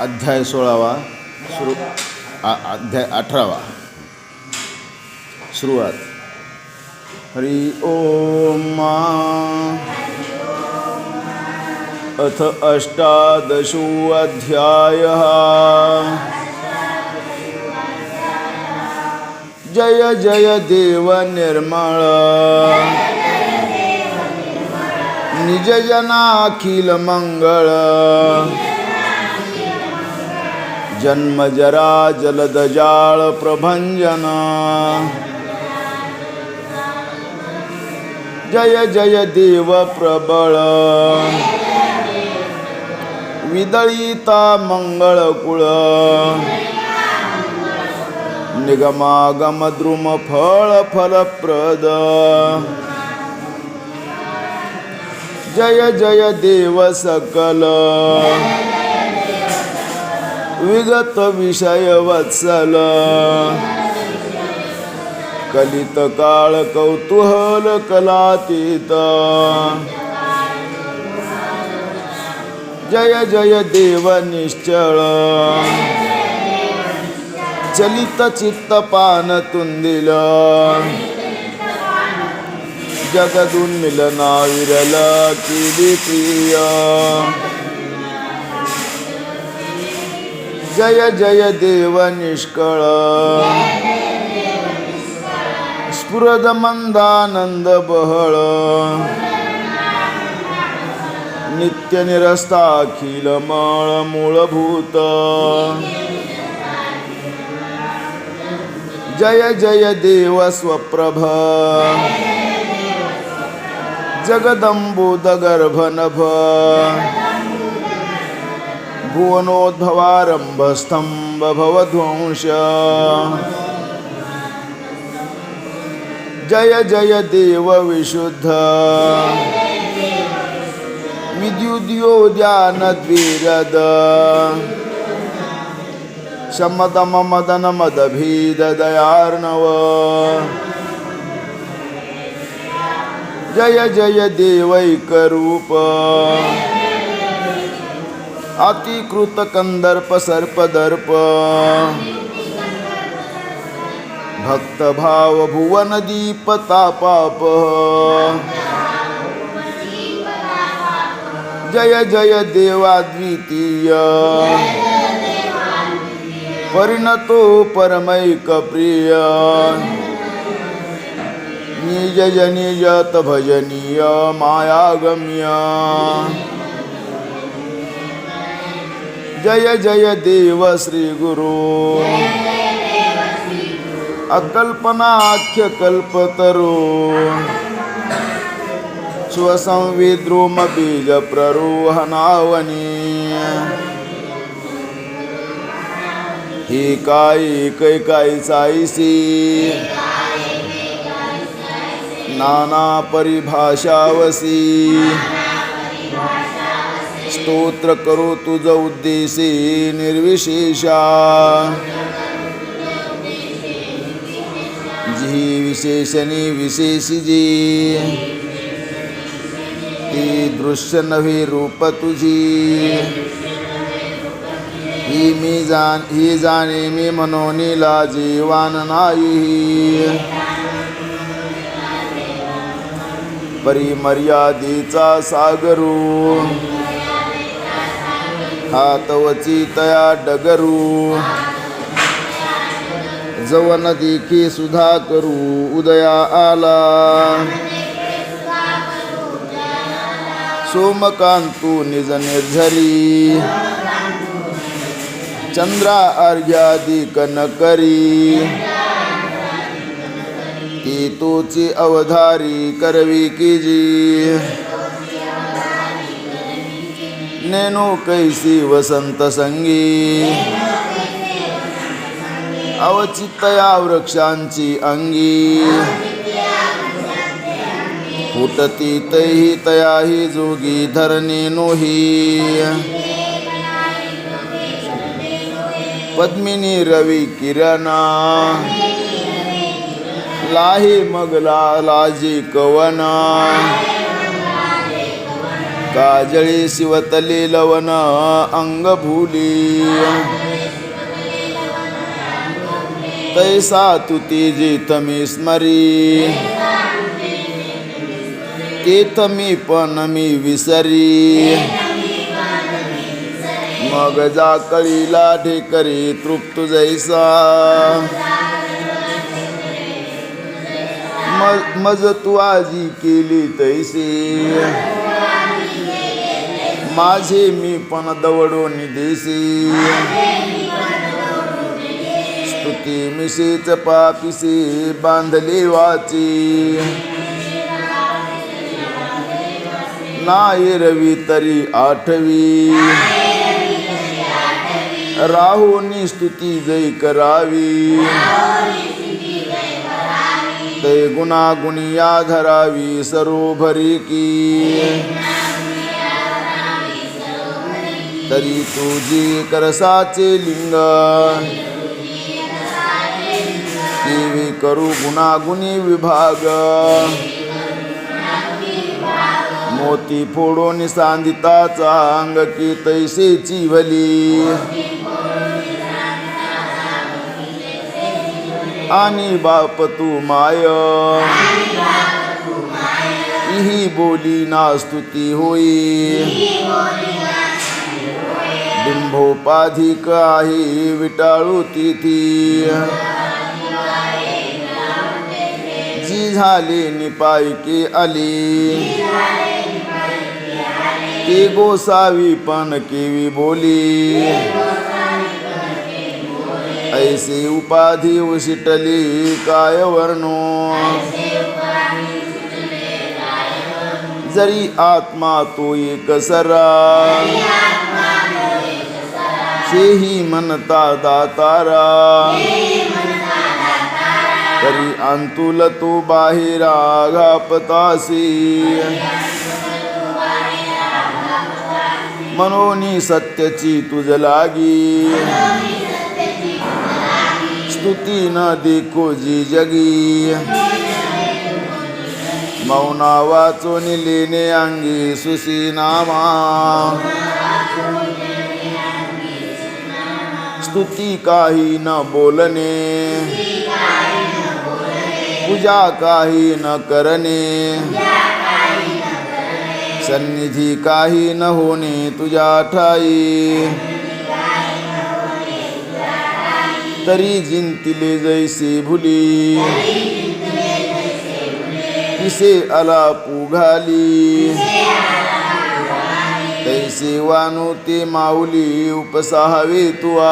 अध्याय 16वा अध्याय 18वा सुरुवात. हरि ओम. अथ अष्टादशो अध्यायः. जय जय देव निर्मळ निज जनाखिल मंगळ. जन्म जरा जलद जाळ प्रभंजन. जय जय देव प्रबळ विदळिता मंगळकुळ. निगमागम द्रुम फळ फलप्रद. जय जय देव सकल विगत विषय वत्सल. कलित काळ कौतूहल कलातीत. जय जय देव निश्चळ चलित चित्त पान तुंदिल. जगदुन्मिलना विरल केली प्रिय. जय जय देव निष्कळ स्फुरद मंदानंद बहळ. नित्य निरस्ताखिल मळ मूलभूत. जय जय देव स्वप्रभ जगदंबुदगर्भ नभ. भुवनोद्भवारंभ स्तंभ भवध्वंस. जय जय देव विशुद्ध विद्युद्योद्यानद्विरद. शमदम मदन मदभीद दयार्णव. जय जय देवैकरूप अतिकृत कंदर्प सर्पदर्प. भक्तभाव भुवन दीप तापाप. जय जय देवाद्वितीय परिणतो परमैक प्रिय. निज जनिजत भजनीय मायागम्य. जय जय देव श्री गुरु अकल्पनाख्य कल्पतरु. स्वसंविद्रुम बीज प्ररोहनावनी. ही काई कैकाईचाईसी नाना परिभाषावसी. स्तोत्र करो तुझ उद्देशी निर्विशेषा. जी विशेषणी विशेषी जी ती दृश्य नव्हे रूप तुझी. ही जाणे मी मनोनीला जीवान नाही. परिमर्यादेचा सागरू हातवची तया डगरू. जवन देखी सुधा करू उदया आला. सोमकांतू निज निर्झरी चंद्रा अर्घ्यादिक न करी. ती तोची अवधारी करवी की जी. नेनो कैसी वसंत संगी अवचितया वृक्षांची अंगी. फुटती तैही तयाही जोगी धरणे नोही. पद्मिनी रवी किरणा लाही मगला लाजी कवना. काजळी शिवतले लवन अंगभूली तैसा तुती जेथमी स्मरी तेथमी पण मी विसरी मग जाकळीला ढेकरी तृप्त जैसा मज तू आजी केली तैसे माझे मी पण दवडून देसी स्तुती मिशीच पापिसे बांधले वाची नाही रवी तरी आठवी राहोनी स्तुती जय करावी ते गुणागुणिया धरावी सरोभरी की तरी तुझी करसाचे लिंग केवी करू गुणागुणी विभाग मोती फोडून सांदिताचा अंग की तैसेची भली आणि बाप तू माय ही बोली ना स्तुती होई बिंबोपाधिक आहे विटाळू तिथी जी झाले निपायके आली ते गोसावी पण केवी बोली ऐसे उपाधी उशिटली काय वर्णो जरी आत्मा तो एक सरा सेही म्हणता दातारा तरी अंतुल तो बाहेरा घापतासी मनोनी सत्यची तुझ लागी स्तुती न देखो जी जगी मौना वाचून लेने अंगी सुसी नामा स्तुती काही न बोलणे पूजा काही न करणे सन्निधी काही न होणे तुझ्या ठाई तरी जिंतिले जैसे भुली किसे आलापू घाली तैसे वानू ते माऊली उपसाहावे तुआ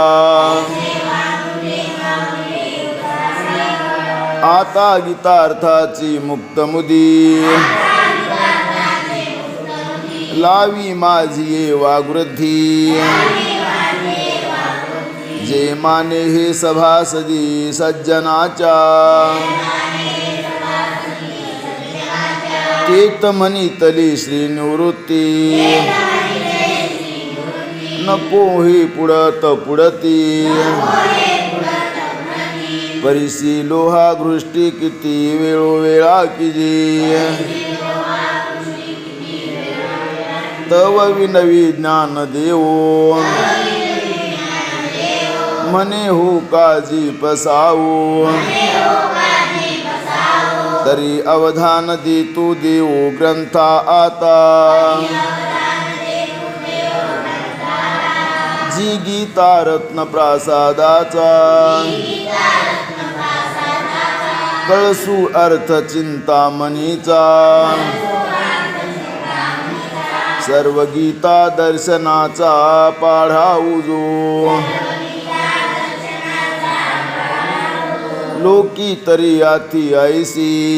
आता गीतार्थाची मुक्त मुदी लावी माझी वागृद्धी जे माने हे सभासदी सज्जनाच्या तेत मनीतली श्री निवृत्ती नको हे पुढत पुढती परिसी लोहा घृष्टी किती वेळोवेळा किजी तव विनवी ज्ञान देवो मने हो काजी पसावो तरी अवधान दे तू देवो ग्रंथा आता जी गीता रत्न प्रासादाचा कळसू अर्थ चिंतामणीचा सर्व गीता दर्शनाचा पाढाऊ जो लोकी तरी आती ऐसी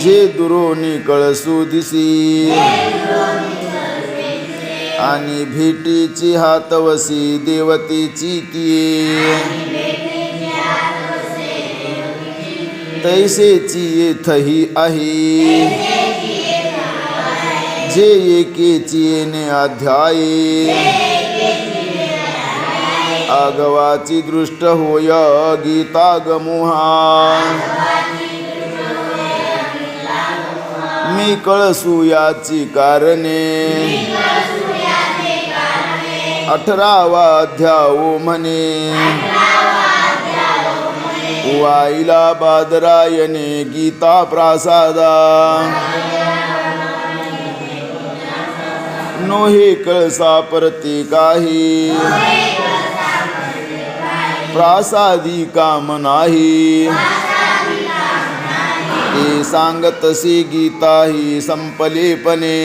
जे दुरोनी कळसू दिसी आणि भेटीची हातवसी देवतेची ती तैसेची येथही आहे जे एकेची येणे अध्याये आगवाची दृष्ट होय गीता गमुहा मी कळसू याची कारणे 18वा अध्याय म्हणे वाईला बादरायणे गीता प्रासादा नोहे कळसा परती काही प्रासादी काम नाही ते सांगतसी गीता ही संपलेपणे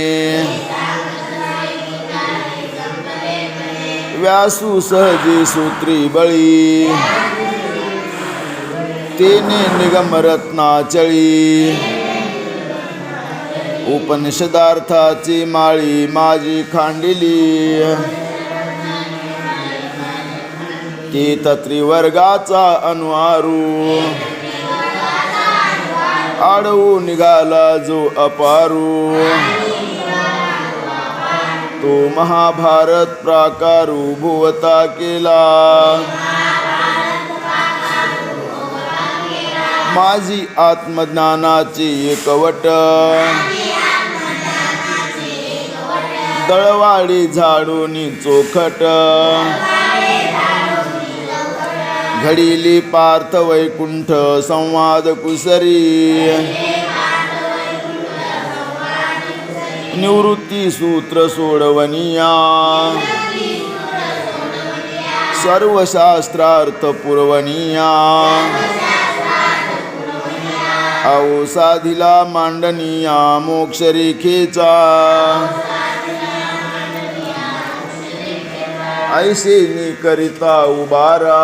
व्यासू सहजे सूत्री बळी तेने निगमरत्नाचळी उपनिषदार्थाची माळी माझी खांडिली ते त्रिवर्गाचा अनुहारू आडवू निघाला जो अपारू तो महाभारत प्राकारू भुवता केला माझी आत्मज्ञानाची एकवट दळवाडी झाडूनी चोखट घडीली पार्थ वैकुंठ संवाद कुसरी निवृत्ती सूत्र सोडवनिया सर्व शास्त्रार्थ पुरवनिया औसाधिला मांडनिया मोक्ष रेखेचा ऐसे करिता उबारा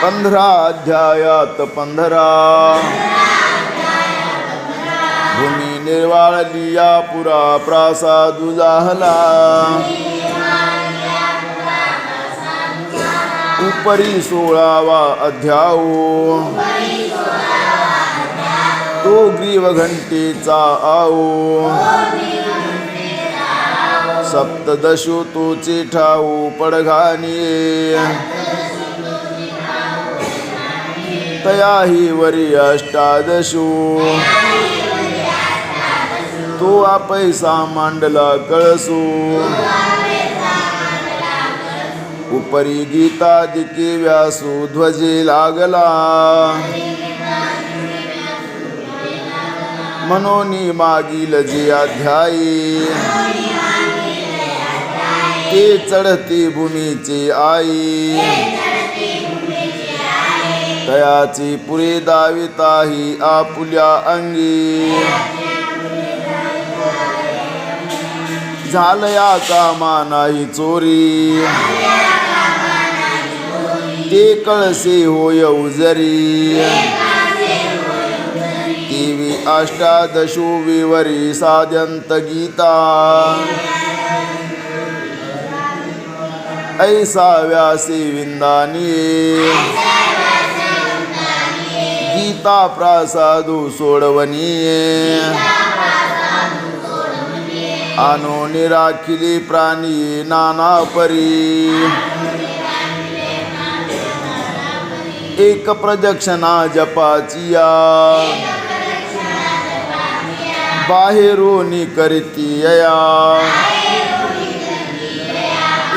15 अध्यायात 15 भूमी निर्वाळलिया पुरा प्रासाद उजाहला उपरी 16वा अध्याय तो ग्रीव घंटेचा आओ सप्तदशो तोचे ठाऊ पडघानिये तयाही वरी अष्टादशो तो पैसा मांडला कळसू उपरी गीतादिके व्यासू ध्वजे लागला मनोनी मागील जे अध्यायी ते चढती भूमीचे आई तयाची पुरे दाविताही आपुल्या अंगी झालया कामा नाही चोरी ते कळसे होय उजरी देवी अष्टादशो विवरी साध्यंत गीता ऐसा व्यासी विंदानिये गीता प्रासादू सोडवनिये आनो निराखिली प्राणी नाना परी एक प्रदक्षिणा जपाचिया बाहेरोनी करतीया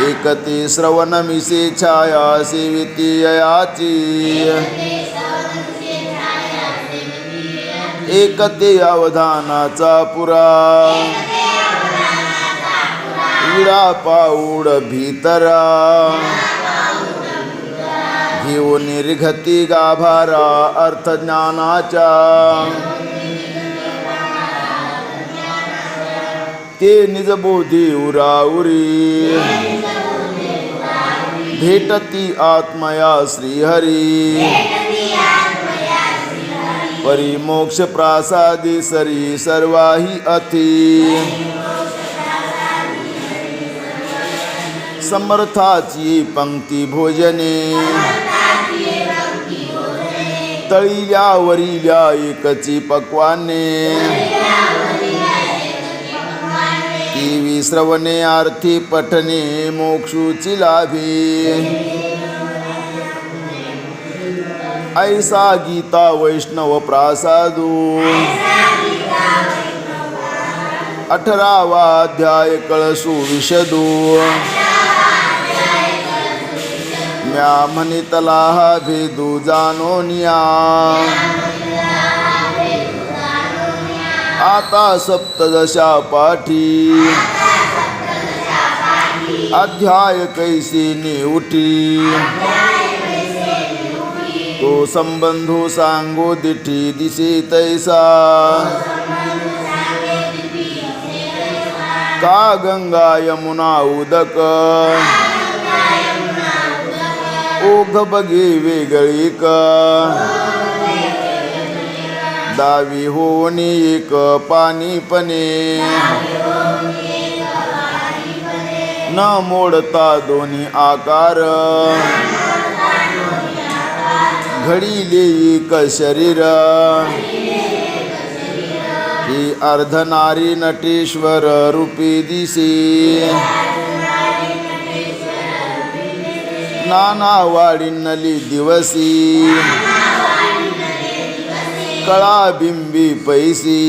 एकते श्रवणमिसे छाया सेवितीयाची एकते अवधानाचा पुरा विडा पाऊड भीतरा घेऊन निर्घती गाभारा अर्थज्ञानाच्या ते निजबोधी उराउरी भेटती आत्मया श्रीहरी परिमोक्ष प्रासादी सरी सर्वाही अति समर्थाची पंक्ती भोजने तळील्या वरील्या एकची पक्वाने टीवी श्रवणे आरती पठणे मोक्षुची लाभी ऐसा गीता वैष्णव प्रासादू 18वा अध्याय कळसू विशदू म्या म्हणितला हा भेदू जाणोनिया आता सप्तदशा पाठी अध्याय कैसी उठी तो संबंधू सांगो दिठी दिसे तैसा का गंगा यमुना उदक ओघ बगे वेगळी का दावी होनी एक पाणीपणे न मोडता दोन्ही आकार घडीले एक शरीर ही अर्धनारी नटेश्वर रूपी दिसे नाना वाढिनली दिवसी कळा बिंबी पैसी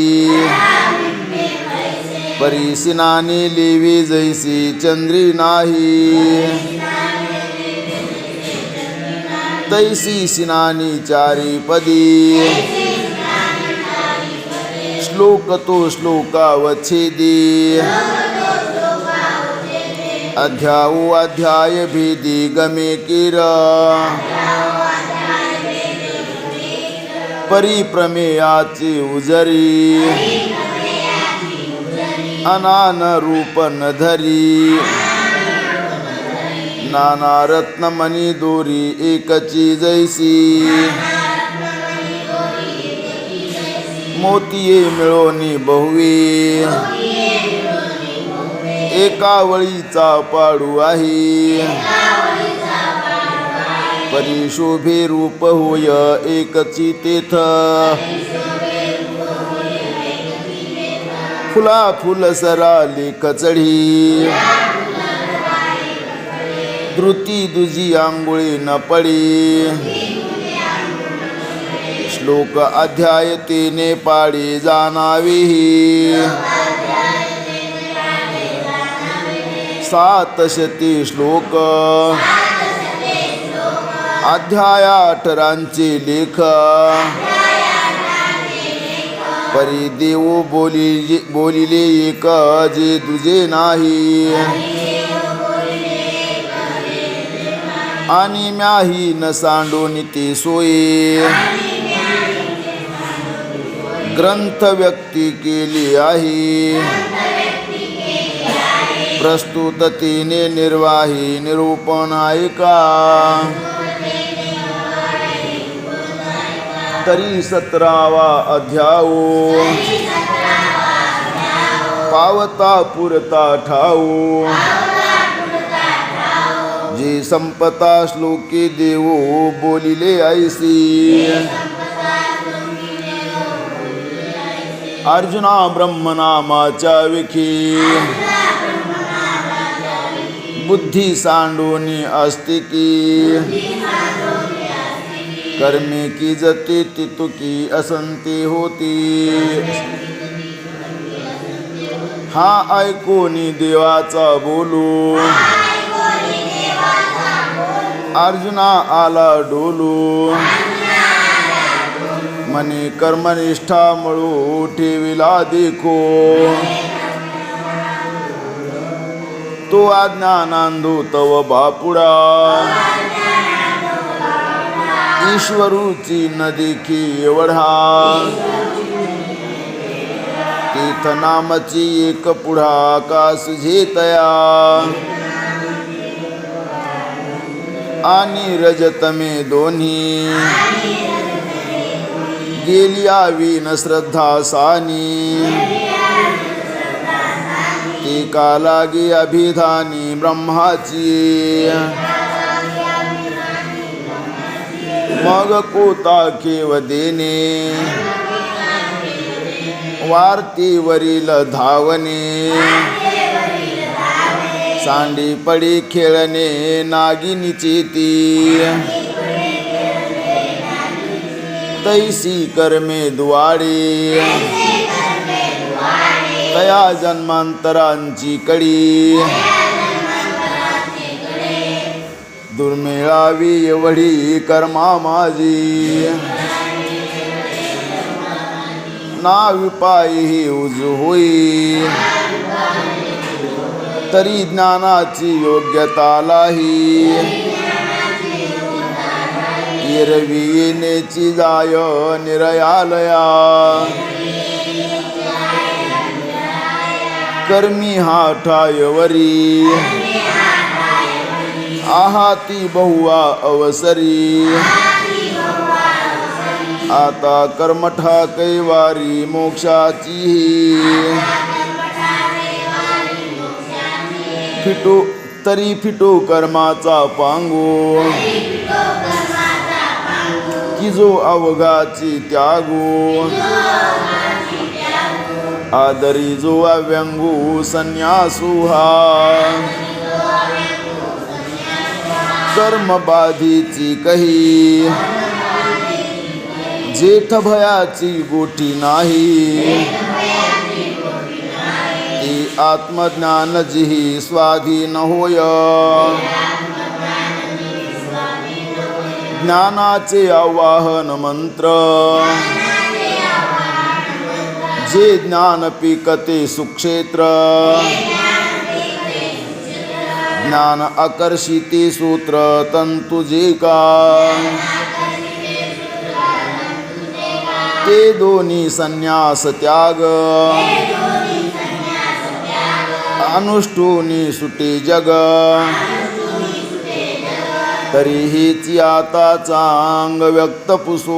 परिसिनानी लेवी जैसी चंद्री नाही तैसी सिनानी चारी पदी श्लोक तो श्लोकावच्छेदी अध्याऊ अध्याय भेदी गमे किर परिप्रमेयाची उजरी अनान रूप न धरी नाना रत्नमणी दोरी एकची जैसी मोतिये मिळोनी बहुवी एका वळीचा पाडू आहे परिशोभे रूप होय एकची तेथ फुला फुल सराली कचडी धृती दुजी आंघोळी न पडी श्लोक अध्याय तेने पाडी जाणावी 700 श्लोक अध्याय 18 लेख परी देव बोलिले एक जे दुजे नाही आणि म्याही न सांडून ते सोये ग्रंथ व्यक्ती केली आहे प्रस्तुततेने निर्वाही निरूपण ऐका तरी 17वा अध्याय पावता पुरता ठाऊ जे संपता श्लोके देवो बोलिले ऐसी अर्जुना ब्रह्मनामाच्या विखी बुद्धी सांडोनी अस्तिकी कर्मे की जते तितुकी असंती होती हा ऐकोनी देवाचा बोलू अर्जुना आला डोलू मने कर्मनिष्ठा मळू ठेविला देखो तो अज्ञानांधो तव बापुडा ईश्वरूची न देखी एवढा तीर्थ नामची एक पुढा कास झेतया आणि रजतमे दोन्ही गेली आवी न श्रद्धा सानी ती का लागे अभिधानी ब्रह्माची मग कोता केव देणे वारतीवरील धावणे सांडी पडी खेळणे नागिनीची ती तैसी कर्मे दुवाडे तया जन्मांतरांची कडी दुर्मिळावी एवढी कर्मा माझी ना विपायी उजू होई तरी ज्ञानाची योग्यता लाही एरवी येण्याची जाय निरयालया कर्मी हा ठायवरी आहाती बहुवा अवसरी आता कर्मठा कैवारी मोक्षाची फिटो तरी फिटो कर्माचा पांगो की जो अवघाची त्यागो आदरी जो अव्यंगू संन्यासू हा कर्म बाधीची कही जेठ भयाची गोटी नाही ती आत्मज्ञान जिही स्वाधीन होय ज्ञानाचे आवाहन मंत्र जे ज्ञान पिकते सुक्षेत्र ज्ञान आकर्षिते सूत्र तंतु जे का ते दोन्ही संन्यास त्याग अनुष्ठुनी सुटे जग तरीही आता चांग व्यक्त पुसू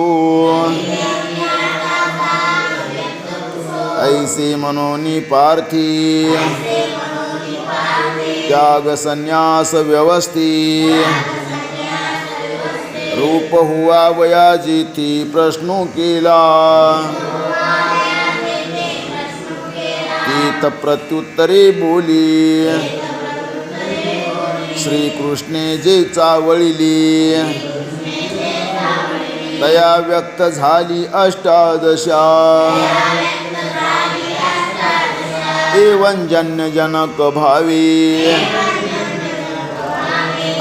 ऐसे मनोनी पार्थी त्याग संन्यास व्यवस्थी रूप हुआ वया जिथी प्रश्नो केला तीत प्रत्युत्तरे बोली श्रीकृष्णे जे चावळिली तया व्यक्त झाली अष्टादशा एवं जन्यजनक भावी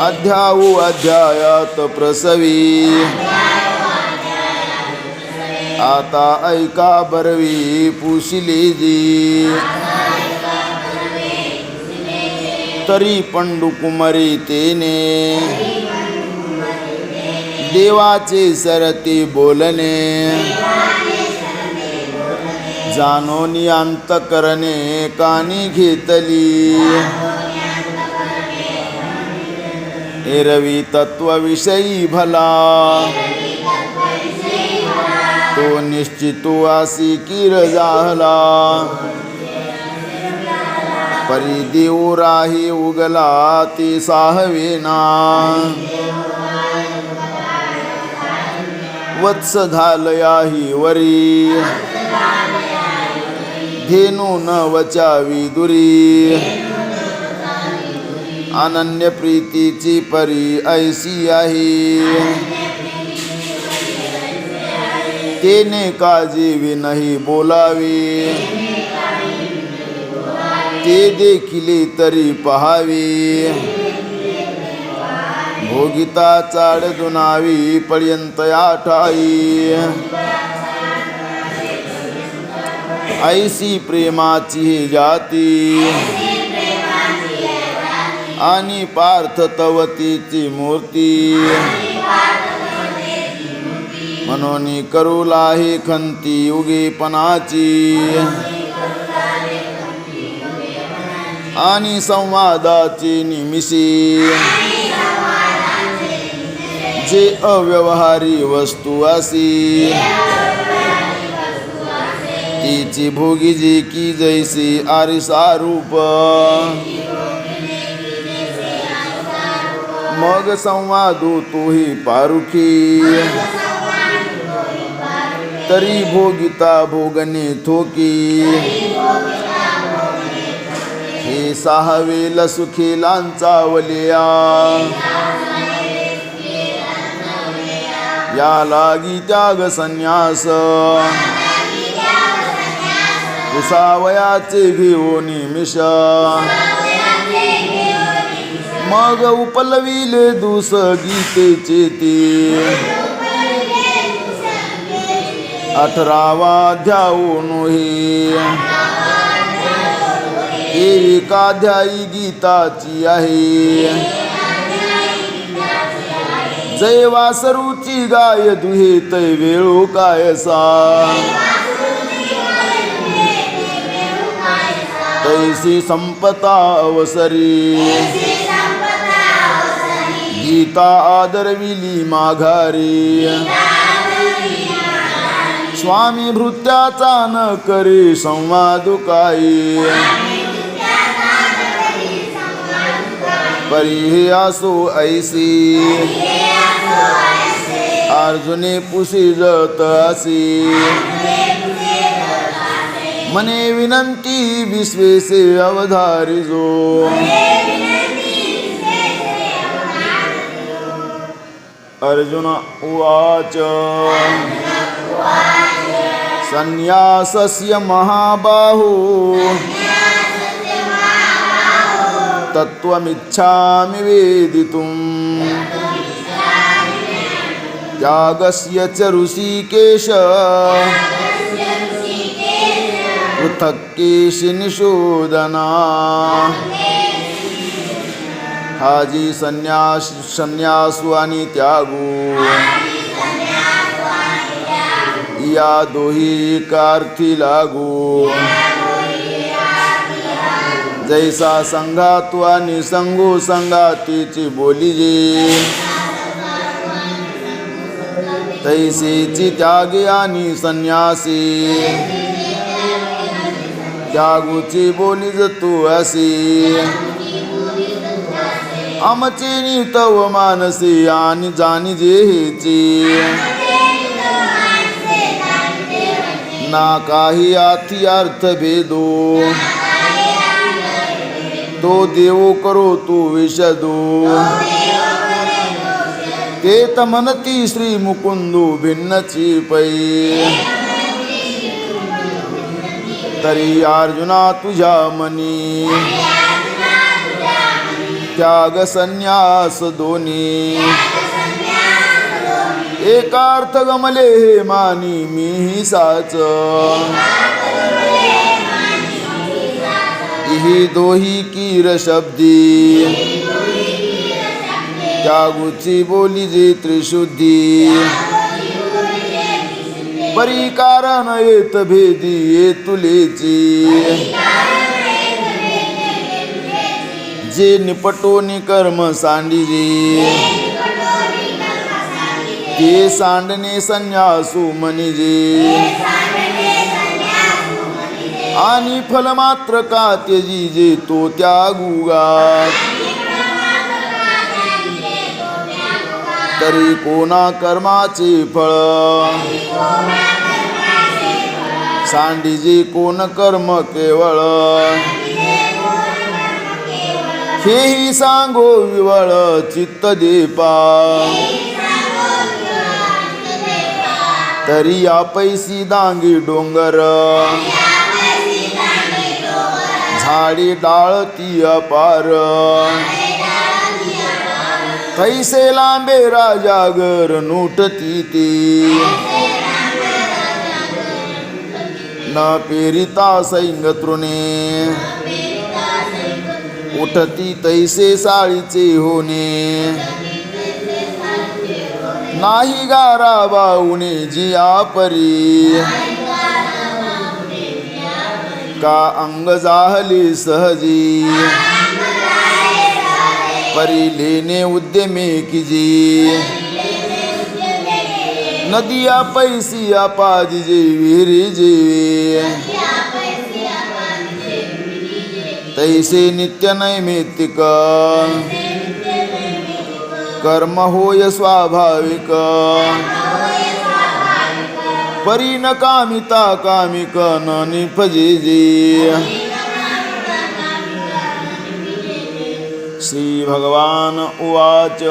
अध्याऊ अध्यायात प्रसवी आता ऐका बरवी पुशिली जी तरी पंडुकुमारी तेने देवाचे सरती बोलणे जाणोनी अंतकरणे कानी घेतली एरवी तत्वविषयी भला तो निश्चितो आसी किर जाहला परी देऊ राही उगला ती साहवेना वत्स झालयाही वरी धेनु न वचावी दुरी अनन्य प्रीतीची परी ऐसी आहे तेने काजीवी नाही बोलावी ते देखिले तरी पहावी भोगिता चाड दुनावी पर्यंत आठाई ऐसी प्रेमाची जाती आणि पार्थ तवतीची मूर्ती मनोनी करूला हे खंती उगेपणाची आणि संवादाची निमिषी जे अव्यवहारी वस्तू असी तिची भोगीजी की जैसी आरिसा रूप मग संवादू तोही पारुखी तरी भोगिता भोगणे थोकी हे साहवेल सुखीलांचा वलिया या लागी त्याग संन्यास कुसावयाचे घेऊन निमिष मग उपलविले दुस गीतेचे ते 18वा अध्याय हे एकाध्यायी गीताची आहे जय वासरूची गाय दुहे तै वेळो कायसा तैसी संपता अवसरी गीता आदरविली माघारी स्वामी भृत्याचा न करे संवाद काही परी हे असो ऐसी अर्जुने पुसिजत असी मने विनंती विश्वेसे अवधारिजो अर्जुन उवाच संन्यासस्य महाबाहो तत्त्वमिच्छामि वेदितुम् त्यागस्य च ऋषिकेश पृथक् केशिनिषूदना हाजी संन्यासु आणि त्यागू या दोही कार्थी लागू जैसा संघातू आणि संगू संगातीची बोली जे तैसेची त्यागी आणि संन्यासी त्यागूची बोली तू असी आमचे तव मानसी आणि जाणी जेहेची ना काही आथी अर्थ भेदो तो देव करो तू विशदो ते त म्हणती श्री मुकुंदू भिन्नची पै तरी अर्जुना तुझ्या मनी त्याग संन्यास दोन्ही एकार्थ गमले हे मानी मी साच ही दोही कीर शब्दी त्यागूची बोली जे त्रिशुद्धी परी कारण येत भेदी येतुलेची जे निपटोनी कर्म सांडिजे ते सांडणे संन्यासू मनिजे आणि फल मात्र का त्यजी जे तो त्यागुगा तरी कोणा कर्माचे फळ सांडिजे कोण कर्म केवळ हेही सांगो विवळ चित्त देपा तरी आपैसी दांगी डोंगर झाडी डाळती अपार कैसे लांबे राजागर नोटती ती न पेरिता सैंग तृणे उठती तैसे साळीचे होणे नाही गारा बाऊने जिया परी का अंग जाहली सहजी परी लेने उद्यमे कीजी नदिया पैसिया पादिजे विहिरी जीवे तैसे नित्य नैमित्तिक कर्म होय स्वाभाविक परी न कामिता कामिक न निपजेजे श्री भगवान उवाच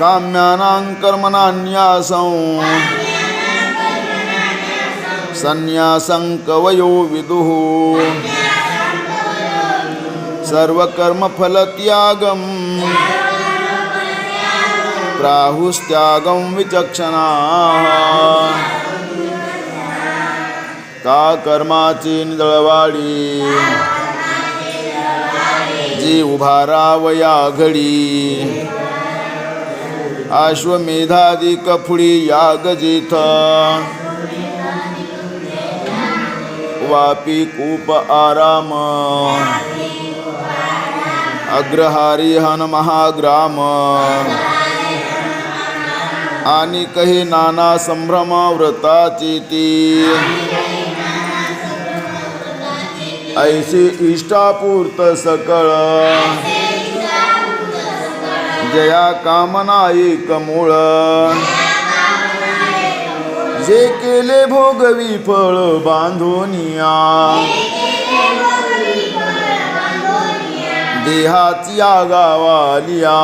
काम्यानां कर्मणान्यासं संन्यासं कवयो विदुः सर्वकर्मफलत्यागं प्राहुस्त्यागं विचक्षणाः का कर्माची निदळवाडी जी उभारावया घडी अश्वमेधादिक फुडी याग जेथ वापी कूप आराम अग्रहारी हन महाग्राम आणि कही नाना संभ्रम व्रताची ती ऐसी इष्टापूर्त सकळ जया कामना एक मूळ जे केले भोगवी फळ बांधोनिया देहाची गावालिया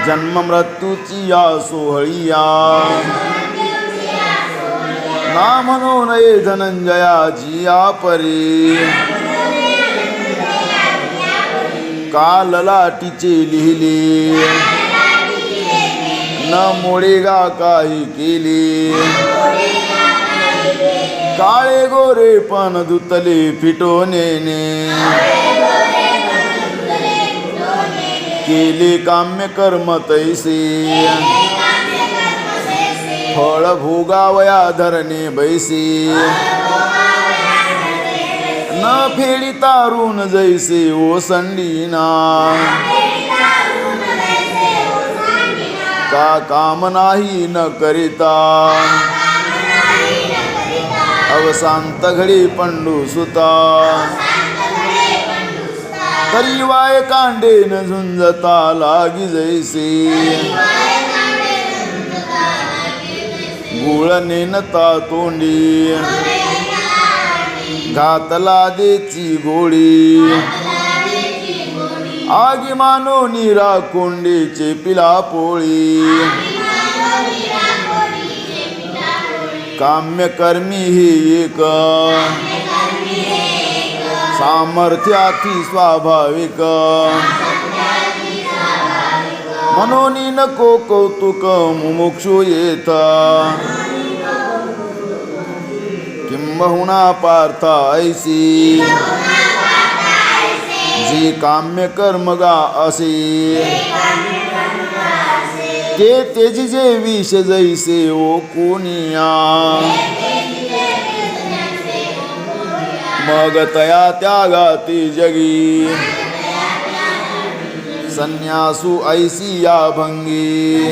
जन्म मृत्यूची या सोहळिया ना म्हणो नये धनंजयाची या परी काल लाटीचे लिहिले न मोडेगा काही केले काळे गोरे पण दुतले फिटोनेने केले काम्य कर्म तैसे फळ भोगावया धरणे बैसे न फेडी तारून जैसे ओसंडीना का काम नाही न करिता अवसांत घडी पंडू सुता तरी वाय कांडे न झुंजता लागी जैसे गुळ नेनता तोंडी घातला देची गोळी आगी मानो नीरा कोंडीचे पिला पोळी काम्य कर्मी ही एक सामर्थ्याती स्वाभाविक मनोनी नको कौतुक मुमुक्षु येत किंबहुना पार्था ऐसी जी काम्य कर्म गा असे ते तेजी जे विष जैसे ओ कोनिया मग तया त्यागाती जगी संन्यासू ऐसी या भंगी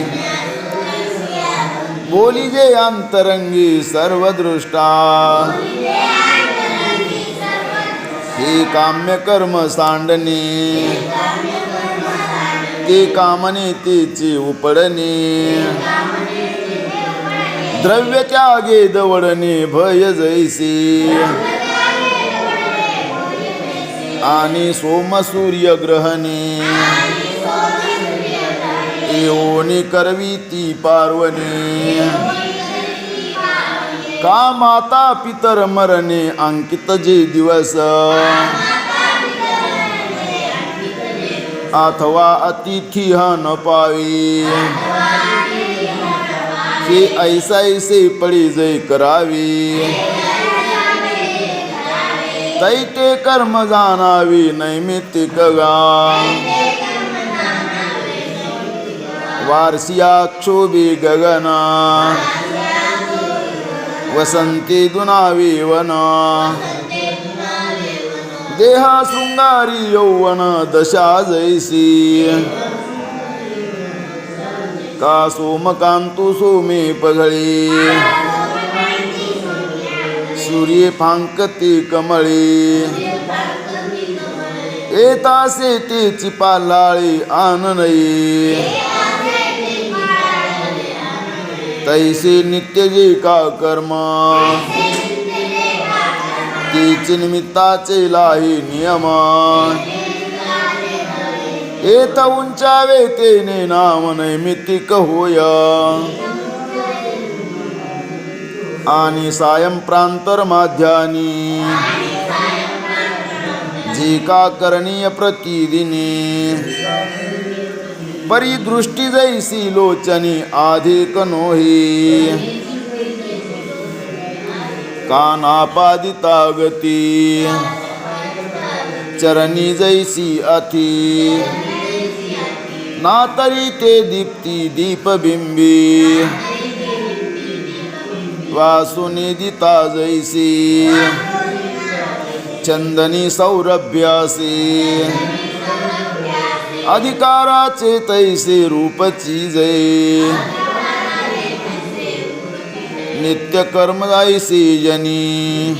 बोली जे अंतरंगी सर्वदृष्टा हे काम्य कर्म सांडणे ते कामने तेची उपडणे द्रव्य त्यागे दवडणे भय जैसे आणि सोम सूर्य ग्रहणे एवोनी करवीती पार्वणे का माता पितर मरणे अंकित जे दिवस अथवा अतिथी न पावी हे ऐसे पडी जय करावी तैते कर्म जाणावी नैमित्तिक गा वारसिया क्षोभी गगना वसंती दुनावी वना देहा शृंगारी यौवन दशा जैसी का सोमकांतु सोमे पघळी सूर्ये फांकती कमळी येतासे तेची पालाळी आननई तैसे नित्य जे का कर्म तीच निमित्ताचे लाही नियम एत उंचावे तेने नाम नैमित्तिक होय आणि सायं प्रांतर माध्यानी जी का करणीय प्रतिदिनी परिदृष्टी जैसी लोचनी अधिक नोही कानापादिता गती चरणी जैसी अति ना तरी ते दीप्ती दीपबिंबी वासुनिदिता जैसी चंदनी सौरभ्यासी अधिकाराचे तैसे रूपची जय नित्य कर्म जायसी जनी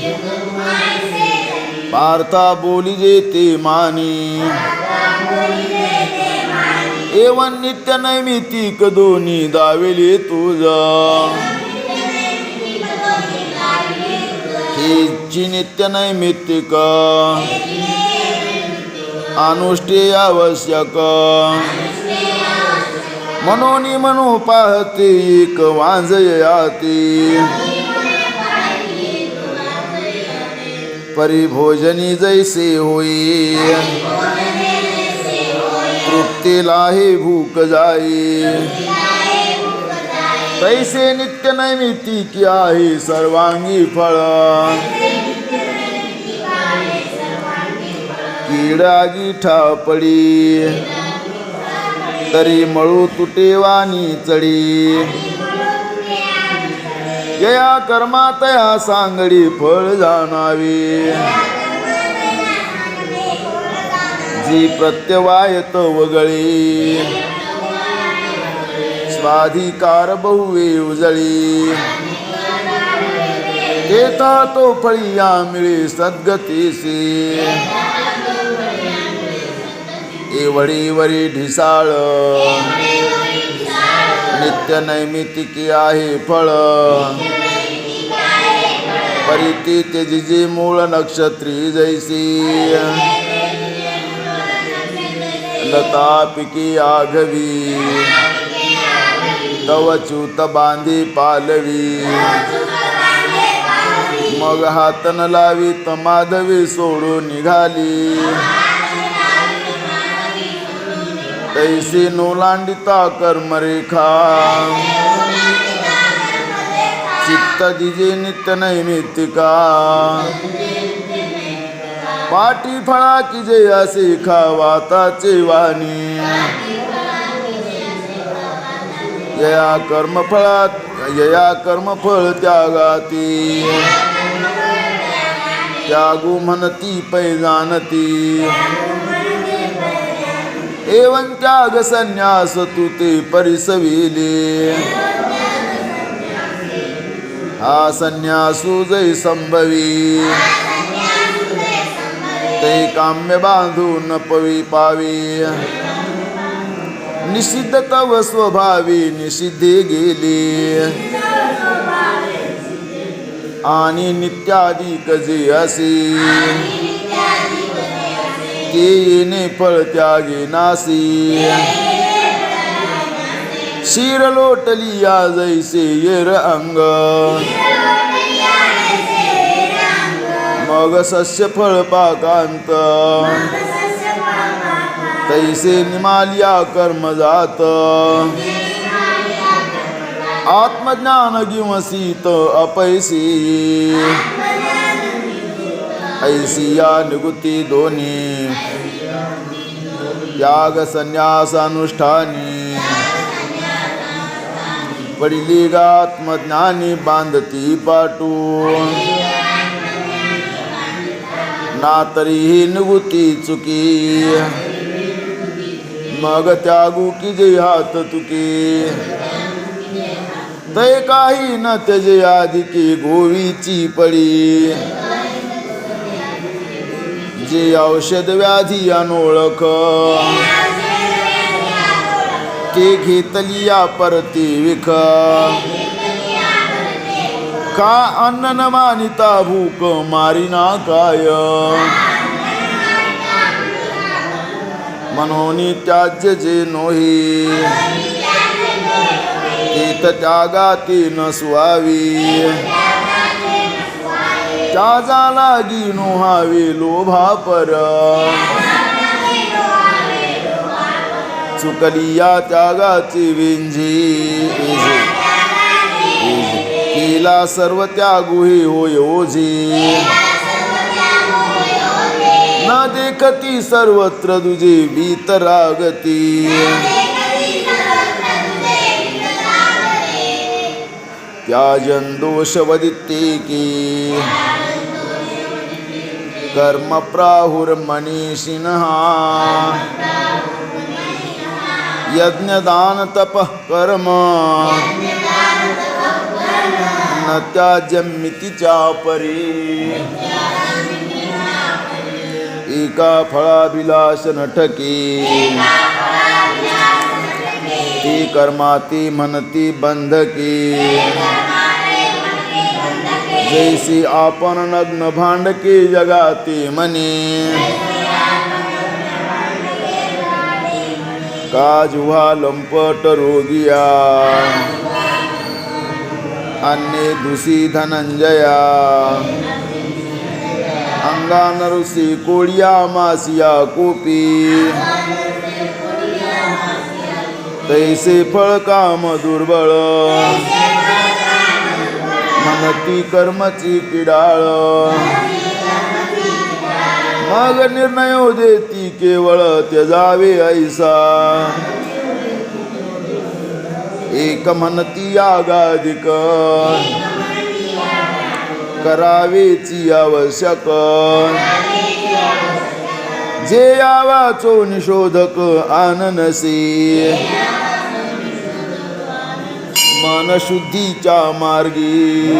पार्था बोली जेते मानी एवं नित्य नैमित्तिक दोन्ही दावेले तुझा हेची नित्य नैमित्तिक अनुष्ठेय आवश्यक मनोनी मनो पाहते एक वांजयाती परिभोजनी जैसे होई तृप्तीला हे भूक जाई तैसे नित्य नैमित्तिक आहे सर्वांगी फळ किडा गिठा पडी तरी मळू तुटेवानी चढी यया कर्मातया सांगडी फळ जाणावी जी प्रत्यवायत वगळी स्वाधिकार बहुवे उजळी तेथा तो फळिया मिळे सद्गतीसी एवढी वरी ढिसाळ नित्य नैमित्तिकी आहे फळ परिती तेजी मूळ नक्षत्री जैसी लता पिकी आघवी तव च्यूत बांधी पालवी मग हातन लावी माधवी सोडून निघाली तैसी नोलांडिता कर्मरेखा चित्त दिजे नित्य नैमित्तिका पाटी फळा की जे असे खावाताचे वाणी यया कर्मफळ त्यागाती त्यागू म्हणती पै जाणती एवं त्याग संन्यास तू ते परिसविले हा संन्यासू जै संभवी ते काम्य बांधून पवी पावी निषिद्ध तव स्वभावी निषिद्धे गेले आणि नित्याधिक जे असे ते येणे फळ त्यागे नासी शिर लोटली या जैसे येर अंग मग सस्य फळ पाकांत तैसे निमालिया कर्म जात आत्मज्ञान गिवसीत अपैसी ऐसिया निगुती दोन्ही त्याग संन्यास अनुष्ठानी पडिली गात्मज्ञानी बांधती पाटू ना तरीही निगुती चुकी मग त्यागू की जे हात तुकी तै काही न त्यजे आधिकी गोवीची पडी जे औषध व्याधी अनोळख ते घेतलिया परती विख का अन्न न मानिता भूक मारिना काय मनोनी त्याज्य जे नोही तीत त्यागाती न सुहावी त्याजा लागी नोहावे लोभा पर चुकली या त्यागाची विंझी केला सर्व त्यागू हे होय ओझी न देखती सर्वत्र तुझे भीतरागती त्याजन दोष वदित्ते की कर्म प्राहुर्मनीषिणः यज्ञ दान तपः कर्म न त्याज्यमिति चापरी एका फळाभिलाष नटकी ती कर्माती म्हणती बंधकी जैसी आपण नग्न भांडके जगाती मनी काजुहा लंपट रोगिया अन्ये दुसी धनंजया अंगान ऋषी कोळिया मासिया कोपी तैसे फळ काम दुर्बळ मनती कर्मची किडाळ मग निर्णय देती केवळ त्यजावे ऐसा एक म्हणती यागाधिक करावेची आवश्यक जे यावाचो निशोधक आननसी मन शुद्धीच्या मार्गी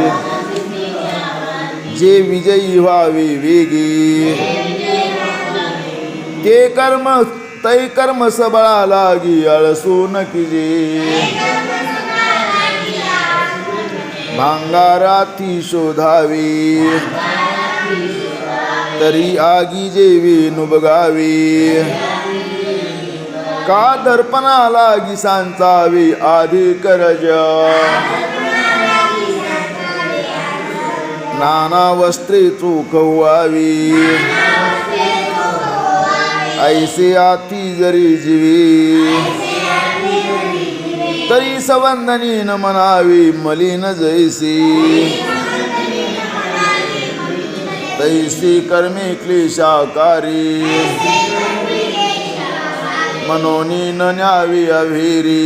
जे विजयी व्हावे वेगी ते कर्म तै कर्म सबळा लागी आळसू न किजे भांगाराती शोधावी तरी आगी जेवी नुबगावी का दर्पणा लागी सांचावी आधी करज नाना वस्त्रे चोखवावी ऐसे आती जरी जीवी तरी सवंदनी न मनावी मलिन जैसी तैसी कर्मे क्लेशाकारी मनोनी न न्यावी अभिरी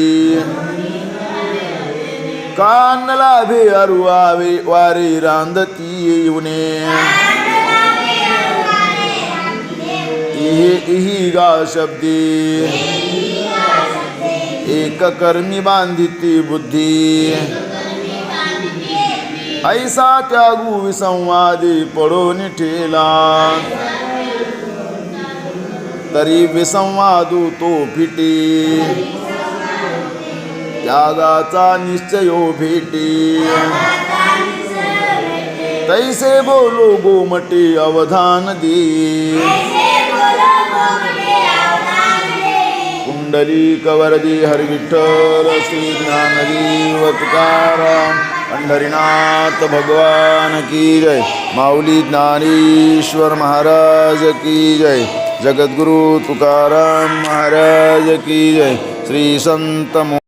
कान लाभे अरुवावे वारे रांदती येऊने इही गा शब्दी एक कर्मी बांधिती बुद्धी ऐसा त्यागू विसंवादी पडोनी ठेला तरी विसंवादू तो फिटी त्यागाचा निश्चयो भेटी तैसे बोलो गोमटे अवधान दे कुंडली कवरदी हरि विठ्ठल श्री ज्ञानदेव तुकाराम पंढरीनाथ भगवान की जय माऊली ज्ञानेश्वर महाराज की जय जगद्गुरु तुकाराम महाराज की जय श्री संत